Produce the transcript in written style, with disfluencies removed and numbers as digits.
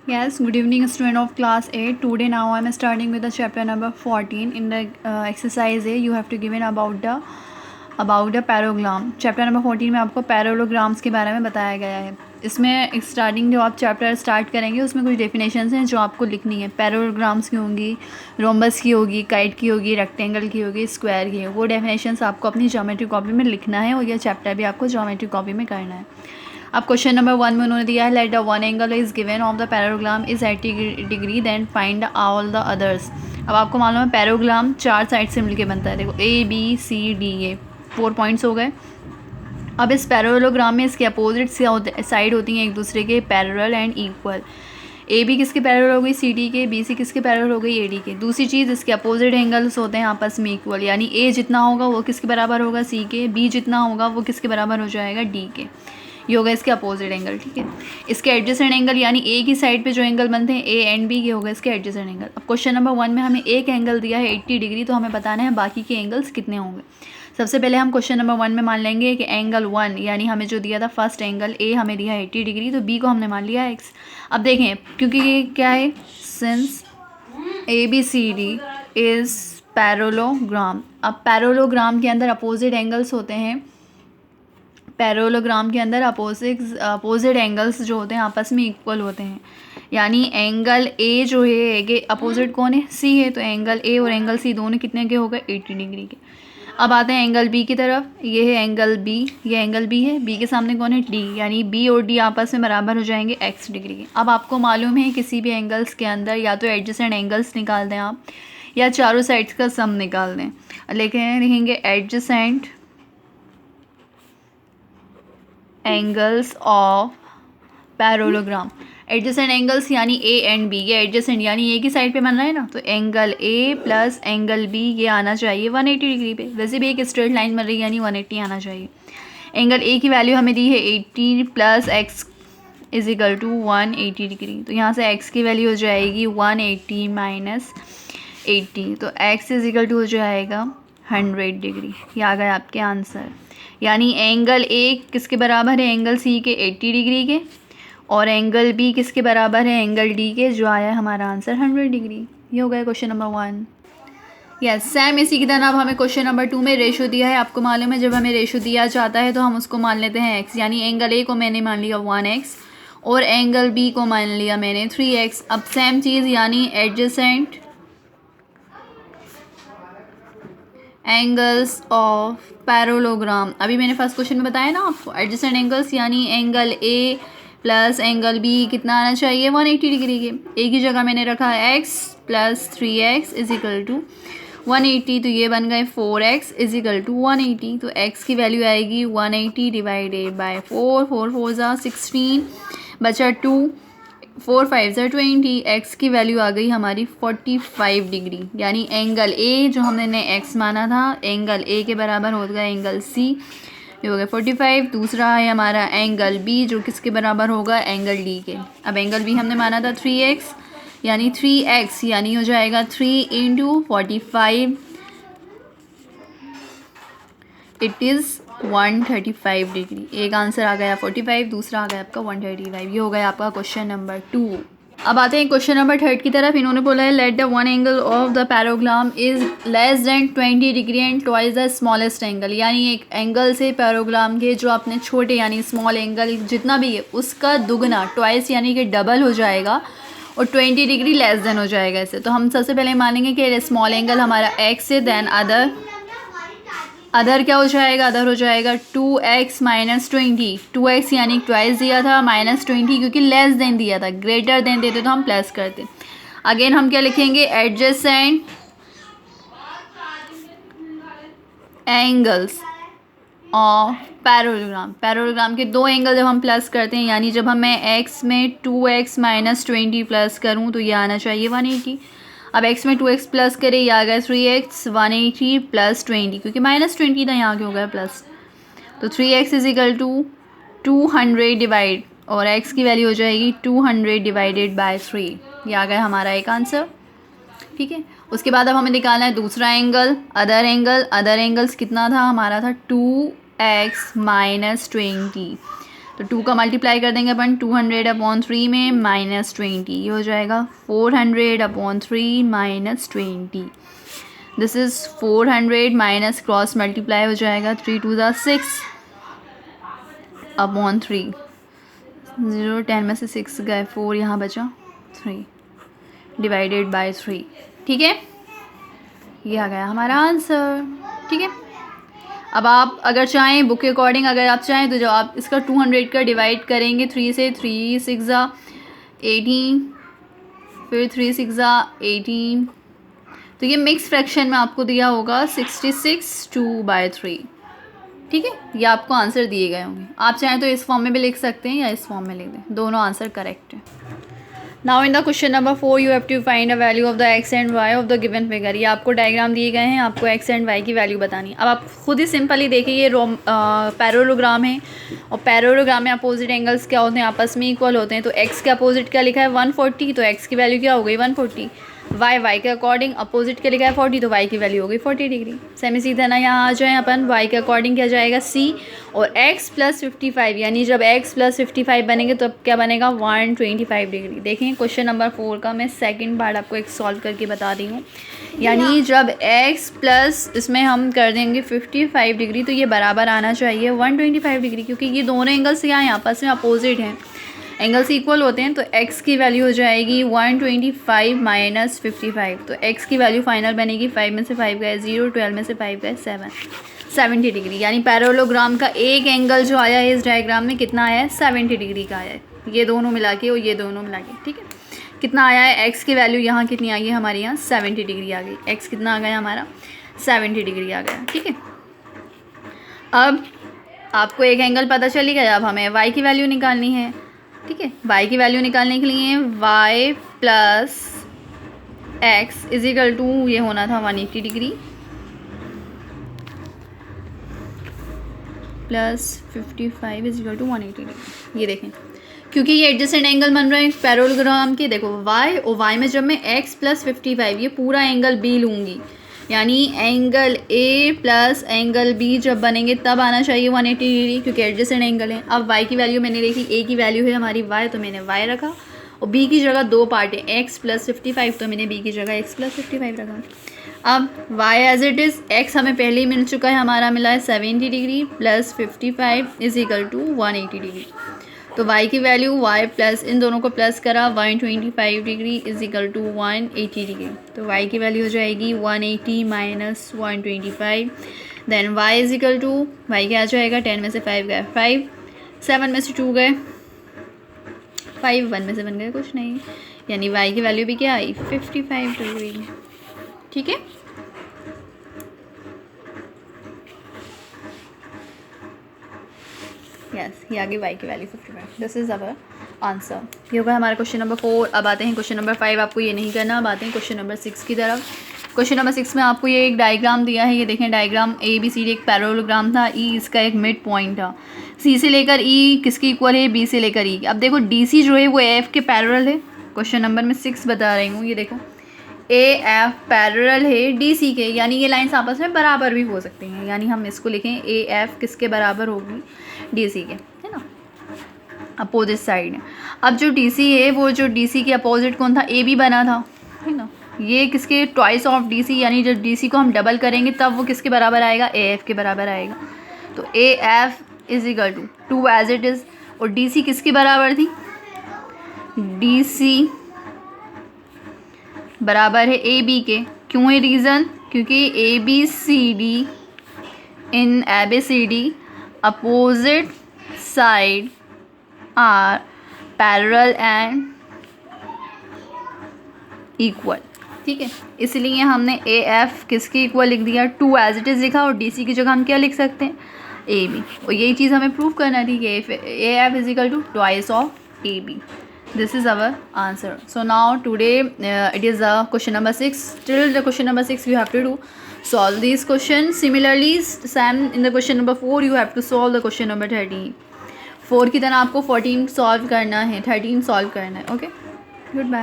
Yes, good evening, student of class 8. Today now I am starting with the chapter number 14. In the exercise A, you have to given about the पैरोग्राम. Chapter number 14 में आपको पैरोग्राम्स के बारे में बताया गया है. इसमें स्टार्टिंग जो आप चैप्टर स्टार्ट करेंगे उसमें कुछ डेफिनेशंस हैं जो आपको लिखनी है. पैरोग्राम्स की होंगी, रोम्बस की होगी, काइट की होगी, रेक्टेंगल की होगी, स्क्वायर की है. वो डेफिनेशंस आपको अपनी ज्योमेट्री कॉपी में लिखना है और यह चैप्टर भी आपको ज्योमेट्री कॉपी में करना है. अब क्वेश्चन नंबर 1 में उन्होंने दिया है let the one angle is given of the parallelogram is 80 degree then find all the others. अब आपको मालूम है पैरोग्राम 4 साइड से मिलके बनता है. देखो ABCD ये 4 पॉइंट्स हो गए. अब इस पैरेललोग्राम में इसके अपोजिट साइड होती हैं एक दूसरे के पैरेलल एंड इक्वल. AB किसके पैरेलल हो गई CD के, BC किसके पैरेलल हो गई AD के. दूसरी चीज़ इसके अपोजिट एंगल्स होते हैं आपस में इक्वल, यानी A जितना होगा वो किसके बराबर होगा C के, B जितना होगा वो किसके बराबर हो जाएगा D के. ये होगा इसके अपोजिट एंगल. ठीक है. इसके एडजेसेंट एंगल यानी A की साइड पे जो एंगल बनते हैं A एंड B के होगा इसके एडजेसेंट एंगल. अब क्वेश्चन नंबर 1 में हमें एक एंगल दिया है 80 डिग्री, तो हमें बताना है बाकी के एंगल्स कितने होंगे. सबसे पहले हम क्वेश्चन नंबर 1 में मान लेंगे कि एंगल 1 यानी हमें जो दिया था फर्स्ट एंगल A हमें दिया है 80 डिग्री, तो B को हमने मान लिया x. अब देखें क्योंकि ये क्या है, सिंस ABCD इज़ पैरेललोग्राम. अब पैरेललोग्राम के अंदर अपोजिट एंगल्स होते हैं. पैरेललोग्राम के अंदर अपोजिट एंगल्स जो होते हैं आपस में इक्वल होते हैं. यानी एंगल A जो है कि अपोजिट कौन है, C है, तो एंगल A और एंगल C दोनों कितने के हो गए 80 डिग्री के. अब आते हैं एंगल B की तरफ. ये है एंगल B, ये एंगल B है. B के सामने कौन है D, यानी B और D आपस में बराबर हो जाएंगे x डिग्री के. अब आपको मालूम है किसी भी एंगल्स के अंदर या तो एडजेसेंट एंगल्स निकाल दें आप या चारों साइड्स का सम निकाल दें. लेकिन लिखेंगे adjacent angles of parallelogram. Adjacent angles यानी A एंड B, ये एडजेसेंट यानी A की साइड पे बन रहा है ना, तो angle A plus angle B ये आना चाहिए 180 डिग्री पे. वैसे भी एक स्ट्रेट लाइन बन रही है यानी 180 आना चाहिए. एंगल A की वैल्यू हमें दी है 80 plus x is equal to 180 degree. तो यहाँ से x की वैल्यू हो जाएगी 180 माइनस 80, तो x इज इक्वल टू हो जाएगा 100 डिग्री. ये आ गया आपके आंसर. यानी एंगल A किसके बराबर है, एंगल C के 80 डिग्री के, और एंगल B किसके बराबर है, एंगल D के, जो आया है हमारा आंसर 100 डिग्री. ये हो गया क्वेश्चन नंबर 1. यस, सेम इसी की तरह अब हमें क्वेश्चन नंबर 2 में रेशो दिया है. आपको मालूम है जब हमें रेशो दिया जाता है तो हम उसको मान लेते हैं x, यानी एंगल A को मैंने मान लिया 1x और एंगल B को मान लिया मैंने 3x. अब सेम चीज़ यानी एडजेसेंट एंगल्स ऑफ पैरेललोग्राम. अभी मैंने फर्स्ट क्वेश्चन में बताया ना आपको एडजेसेंट एंगल्स यानी angle A plus angle B कितना आना चाहिए 180 डिग्री के. A की जगह मैंने रखा है x plus 3x is equal to 180, तो ये बन गए 4x इज इक्वल टू 180. तो x की वैल्यू आएगी 180 डिवाइडेड बाय 4, 4 4 ज़ा 16 बचा 2, 4 5 ज़ा 20. x की वैल्यू आ गई हमारी 45 डिग्री. यानी एंगल A जो हमने x माना था एंगल A के बराबर हो गया एंगल C, ये हो गया 45. दूसरा है हमारा एंगल B जो किसके बराबर होगा, एंगल D के. अब एंगल B हमने माना था 3x, यानी 3x यानी हो जाएगा 3 इंटू 45, इट इज़ 135 डिग्री. एक आंसर आ गया 45, दूसरा आ गया आपका 135. ये हो गया आपका क्वेश्चन नंबर 2. अब आते हैं क्वेश्चन नंबर 3 की तरफ. इन्होंने बोला है let the one angle of the parallelogram is less than 20 degree and twice the smallest angle. यानी एक एंगल से पैरेग्राम के जो अपने छोटे यानी स्मॉल एंगल जितना भी है उसका दुगना, ट्वाइस यानी कि डबल हो जाएगा और 20 डिग्री लेस देन हो जाएगा इससे. तो हम सबसे पहले मानेंगे कि स्मॉल एंगल हमारा x है, देन अदर क्या हो जाएगा, अदर हो जाएगा 2x माइनस 20. 2x यानी ट्वाइस दिया था माइनस 20 क्योंकि लेस देन दिया था, ग्रेटर देन देते तो हम प्लस करते. अगेन हम क्या लिखेंगे adjacent angles of parallelogram. Parallelogram के दो एंगल जब हम प्लस करते हैं यानी जब मैं x में 2x माइनस 20 प्लस करूँ तो ये आना चाहिए 180. अब x में 2x प्लस करें, ये आ गया 3x 180 प्लस 20 क्योंकि माइनस 20 था यहाँ के हो गया प्लस. तो 3x is equal to 200 divide और x की वैल्यू हो जाएगी 200 डिवाइडेड बाय 3. ये आ गया हमारा एक आंसर. ठीक है. उसके बाद अब हमें निकालना है दूसरा angle, other angle. Other angles कितना था हमारा था 2x माइनस 20. तो 2 का मल्टीप्लाई कर देंगे अपन 200/3 में -20, ये हो जाएगा 400/3 -20। This is 400 minus cross multiply हो जाएगा 3 2 6/3, 0 10 में से 6 गए 4, यहाँ बचा 3 डिवाइडेड बाय 3। ठीक है, ये आ गया हमारा आंसर। ठीक है, अब आप अगर चाहें बुक के अकॉर्डिंग अगर आप चाहें तो जब आप इसका 200 का डिवाइड करेंगे 3 से, 3 6 18, फिर 3 6 18, तो ये मिक्स फ्रैक्शन में आपको दिया होगा 66 2/3। ठीक है, ये आपको आंसर दिए गए होंगे। आप चाहें तो इस फॉर्म में भी लिख सकते हैं या इस फॉर्म में लिख दें, दोनों आंसर करेक्ट है। Now in the question number 4 you have to find a value of the X and Y of the given figure. ये आपको डायग्राम दिए गए हैं, आपको एक्स एंड वाई की वैल्यू बतानी है। अब आप खुद ही सिंपली देखिए, ये पैरेललोग्राम है और पैरेललोग्राम में अपोजिट एंगल्स क्या होते हैं, आपस में इक्वल होते हैं। तो एक्स के अपोजिट क्या लिखा है 140, तो एक्स की वैल्यू क्या हो गई 140। वाई के अकॉर्डिंग अपोजिट क्या लिखा है 40, तो वाई की वैल्यू हो गई 40 डिग्री। सेमी सीधा ना, यहाँ आ जाए अपन, वाई के अकॉर्डिंग क्या जाएगा सी, और x + 55, यानी जब x + 55 बनेंगे तो अब क्या बनेगा 125 डिग्री। देखें क्वेश्चन नंबर 4 का मैं सेकंड पार्ट आपको एक सॉल्व करके बता रही हूँ। यानी जब x प्लस इसमें हम कर देंगे 55 डिग्री तो ये बराबर आना चाहिए 125 डिग्री, क्योंकि ये दोनों एंगल्स यहाँ आपस में अपोजिट हैं, एंगल्स इक्वल होते हैं। तो x की वैल्यू हो जाएगी 125 माइनस 55, तो x की वैल्यू फाइनल बनेगी 5 में से 5 गए 0, 12 में से 5 गए 7, 70 डिग्री। यानी पैरेललोग्राम का एक एंगल जो आया है इस डायग्राम में कितना आया है 70 डिग्री का आया है, ये दोनों मिला के और ये दोनों मिला के। ठीक है, कितना आया है x की वैल्यू यहाँ कितनी आई है हमारे यहाँ 70 डिग्री आ गई, x कितना आ गया हमारा 70 डिग्री आ गया। ठीक है, अब आपको एक एंगल पता चली गया, अब हमें y की वैल्यू निकालनी है। ठीक है, y की वैल्यू निकालने के लिए y plus x is equal to ये होना था 180 degree plus 55 is equal to 180 degree. ये देखें, क्योंकि ये एडजेसेंट एंगल बन रहे हैं पैरेललोग्राम के। देखो y और y में जब मैं x प्लस 55 ये पूरा एंगल b लूँगी, यानी angle A plus angle B जब बनेंगे तब आना चाहिए 180 डिग्री, क्योंकि एडजेसेंट एंगल है। अब y की वैल्यू मैंने देखी, A की वैल्यू है हमारी y, तो मैंने y रखा, और B की जगह दो पार्ट है x प्लस 55, तो मैंने B की जगह x प्लस 55 रखा। अब y as it is, x हमें पहले ही मिल चुका है, हमारा मिला है 70 degree plus 55 is equal to 180 degree. तो y की वैल्यू y प्लस इन दोनों को प्लस करा 125 degree is equal to 180 degree. तो y की वैल्यू हो जाएगी 180 minus 125, then y is equal to, y क्या आ जाएगा 10 में से 5 गए 5, 7 में से 2 गए 5, 1 में से 1 गए कुछ नहीं, यानी y की वैल्यू भी क्या आई 55 डिग्री। ठीक है, यस, ये आ गई y की value 55। This is our answer. ये होगा हमारा क्वेश्चन नंबर 4। अब आते हैं क्वेश्चन नंबर 5, आपको ये नहीं करना। अब आते हैं क्वेश्चन नंबर 6 की तरफ। क्वेश्चन नंबर 6 में आपको ये एक डायग्राम दिया है, ये देखें डायग्राम ABCD एक पैरेललोग्राम था, E इसका एक मिड पॉइंट था, C से लेकर E किसकी इक्वल है B से लेकर E। अब देखो DC जो है वो AF के पैरेलल है, क्वेश्चन नंबर में 6 बता रही हूँ। ये देखो AF पैरेलल है DC के, यानी ये लाइन्स आपस में बराबर भी हो सकती हैं, यानी हम इसको लिखें AF किसके बराबर होगी DC के, है ना, अपोजिट साइड। अब जो DC है वो जो DC के अपोजिट कौन था AB बना था, है ना, ये किसके ट्वाइस ऑफ DC, यानी जब DC को हम डबल करेंगे तब वो किसके बराबर आएगा AF के बराबर आएगा। तो AF is equal to 2 as it is, और DC किसके बराबर थी DC बराबर है AB के। क्यों है रीज़न, क्योंकि ABCD in ABCD opposite side are parallel and equal. ठीक है, इसलिए हमने AF किसके इक्वल लिख दिया 2 एज इट इज़ लिखा, और DC की जगह हम क्या लिख सकते हैं AB, और यही चीज़ हमें प्रूव करना थी कि AF is equal to twice of AB। This is our answer. So now today it is question number 6. Till the question number 6 you have to do solve these questions. Similarly, Sam in the question number 4 you have to solve the question number 13. 4 की तरह आपको 14 solve करना है, 13 solve करना है. Okay. Goodbye.